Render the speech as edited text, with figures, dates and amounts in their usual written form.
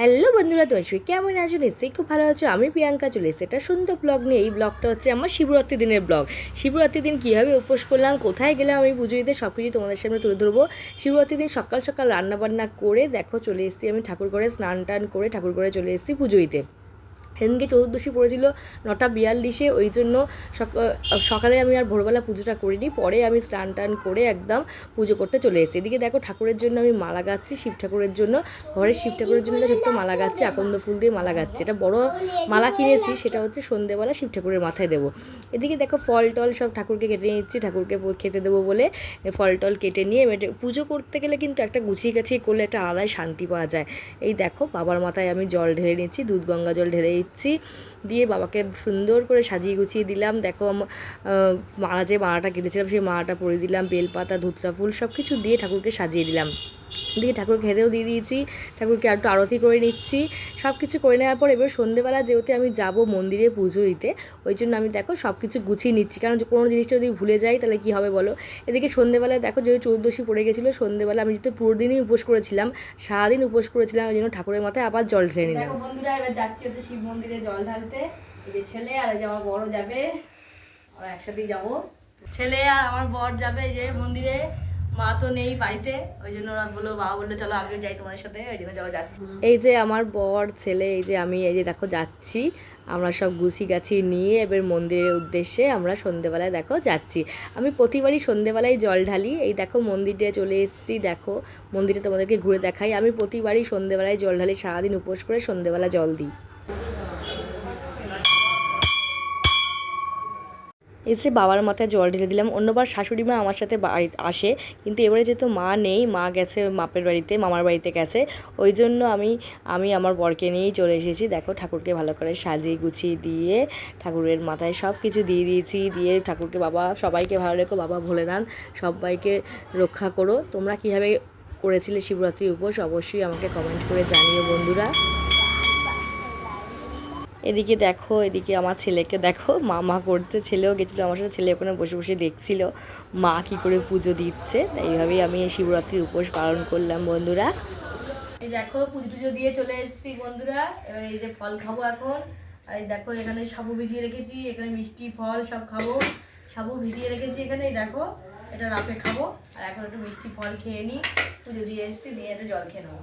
Hello বন্ধুরা, তো কেমন আছো? নিশ্চয়ই খুব ভালো আছো। আমি প্রিয়াঙ্কা চলে এসেছি একটা সুন্দর ব্লগ নিয়ে। এই ব্লগটা হচ্ছে আমার শিবরাত্রি দিনের ব্লগ। শিবরাত্রি দিন কীভাবে উপোস করলাম, কোথায় গেলাম আমি পুজো দিতে, সব কিছু তোমাদের সামনে তুলে ধরবো। শিবরাত্রি দিন সকাল সকাল রান্নাবান্না করে দেখো চলে এসেছি আমি ঠাকুর ঘরে, স্নান টান করে ঠাকুর ঘরে চলে এসেছি পুজো দিতে। সেদিনকে চতুর্দশী পড়েছিল 9:42, ওই জন্য সকালে আমি আর ভোরবেলা পুজোটা করিনি। পরে আমি স্নান টান করে একদম পুজো করতে চলে এসেছি। এদিকে দেখো ঠাকুরের জন্য আমি মালা গাচ্ছি, শিব ঠাকুরের জন্য, ঘরের শিব ঠাকুরের জন্য ছোট্ট মালা গাচ্ছি, আকন্দ ফুল দিয়ে মালা গাচ্ছি। এটা বড় মালা কিনেছি, সেটা হচ্ছে সন্ধেবেলা শিব ঠাকুরের মাথায় দেবো। এদিকে দেখো ফল টল সব ঠাকুরকে কেটে নিচ্ছি, ঠাকুরকে খেতে দেবো বলে ফল টল কেটে নিয়ে পুজো করতে গেলে কিন্তু একটা গুছিয়ে গাছিয়ে করলে একটা আলাদাই শান্তি পাওয়া যায়। এই দেখো বাবার মাথায় আমি জল ঢেলে নিচ্ছি, দুধ গঙ্গা জল ঢেলে দিচ্ছি, দিয়ে বাবাকে সুন্দর করে সাজিয়ে গুছিয়ে দিলাম। দেখো যে মালাটা কেটেছিলাম সেই মালাটা পরিয়ে দিলাম, বেলপাতা ধুতরা ফুল সব কিছু দিয়ে ঠাকুরকে সাজিয়ে দিলাম। দিয়ে ঠাকুর খেতেও দিয়ে দিয়েছি, ঠাকুরকে একটু আরতি করে নিচ্ছি। সব কিছু করে নেওয়ার পর এবার সন্ধ্যেবেলা যেহেতু আমি যাব মন্দিরে পুজো দিতে, ওই জন্য আমি দেখো সব কিছু গুছিয়ে নিচ্ছি, কারণ কোনো জিনিসটা যদি ভুলে যাই তাহলে কী হবে বলো। এদিকে সন্ধ্যেবেলায় দেখো যেহেতু চতুর্দশী পড়ে গেছিলো, সন্ধ্যেবেলা আমি যেহেতু পুরো দিনই উপোস করেছিলাম, সারাদিন উপোস করেছিলাম, ওই জন্য ঠাকুরের মাথায় আবার জল ঢেলে নিলাম। দেখো বন্ধুরা, এবার যাচ্ছি হচ্ছে শিব মন্দিরে জল ঢালতে। এই যে ছেলে আর এই যে আমার বড় যাবে, আমরা একসাথেই যাবো। ছেলে আর আমার বর যাবে এই যে মন্দিরে, মা তো নেই বাড়িতে, ওই জন্য ওরা বললো, বাবা বললো চলো আমিও যাই তোমার সাথে, ওই জন্য চলো যাচ্ছি। এই যে আমার বর ছেলে, এই যে আমি, এই যে দেখো যাচ্ছি, আমরা সব গুছি গাছি নিয়ে এবার মন্দিরের উদ্দেশ্যে আমরা সন্ধেবেলায় দেখো যাচ্ছি। আমি প্রতিবারই সন্ধেবেলায় জল ঢালি। এই দেখো মন্দিরে চলে এসেছি, দেখো মন্দিরে তোমাদেরকে ঘুরে দেখাই। আমি প্রতিবারই সন্ধেবেলায় জল ঢালি, সারাদিন উপোস করে সন্ধেবেলা জল দিই। এসে বাবার মাথায় জল ঢেলে দিলাম। অন্যবার শাশুড়ি মা আমার সাথে বাড়ি আসে, কিন্তু এবারে যেহেতু মা নেই, মা গেছে মাপের বাড়িতে, মামার বাড়িতে গেছে, ওই জন্য আমি আমার বরকে নিয়েই চলে এসেছি। দেখো ঠাকুরকে ভালো করে সাজিয়ে গুছিয়ে দিয়ে ঠাকুরের মাথায় সব কিছু দিয়ে দিয়েছি, দিয়ে ঠাকুরকে, বাবা সবাইকে ভালো রেখো, বাবা ভোলেনাথ সবাইকে রক্ষা করো। তোমরা কীভাবে করেছিলে শিবরাত্রি উপোস অবশ্যই আমাকে কমেন্ট করে জানিও বন্ধুরা। এদিকে দেখো, এদিকে আমার ছেলেকে দেখো মা করছে, ছেলেও গেছিলো আমার সাথে, ছেলে ওখানে বসে বসে দেখছিল মা কী করে পুজো দিচ্ছে। তাই এইভাবেই আমি এই শিবরাত্রির উপোস পালন করলাম বন্ধুরা। এই দেখো পুজো দিয়ে চলে এসেছি বন্ধুরা। এবার এই যে ফল খাবো এখন। আর এই দেখো এখানে সাবু ভিজিয়ে রেখেছি, এখানে মিষ্টি ফল সব খাবো, সাবু ভিজিয়ে রেখেছি এখানে। এই দেখো এটা রাতে খাবো, আর এখন একটু মিষ্টি ফল খেয়ে নিই, পুজো দিয়ে এসেছি, দিয়ে একটা জল খেয়ে নেবো।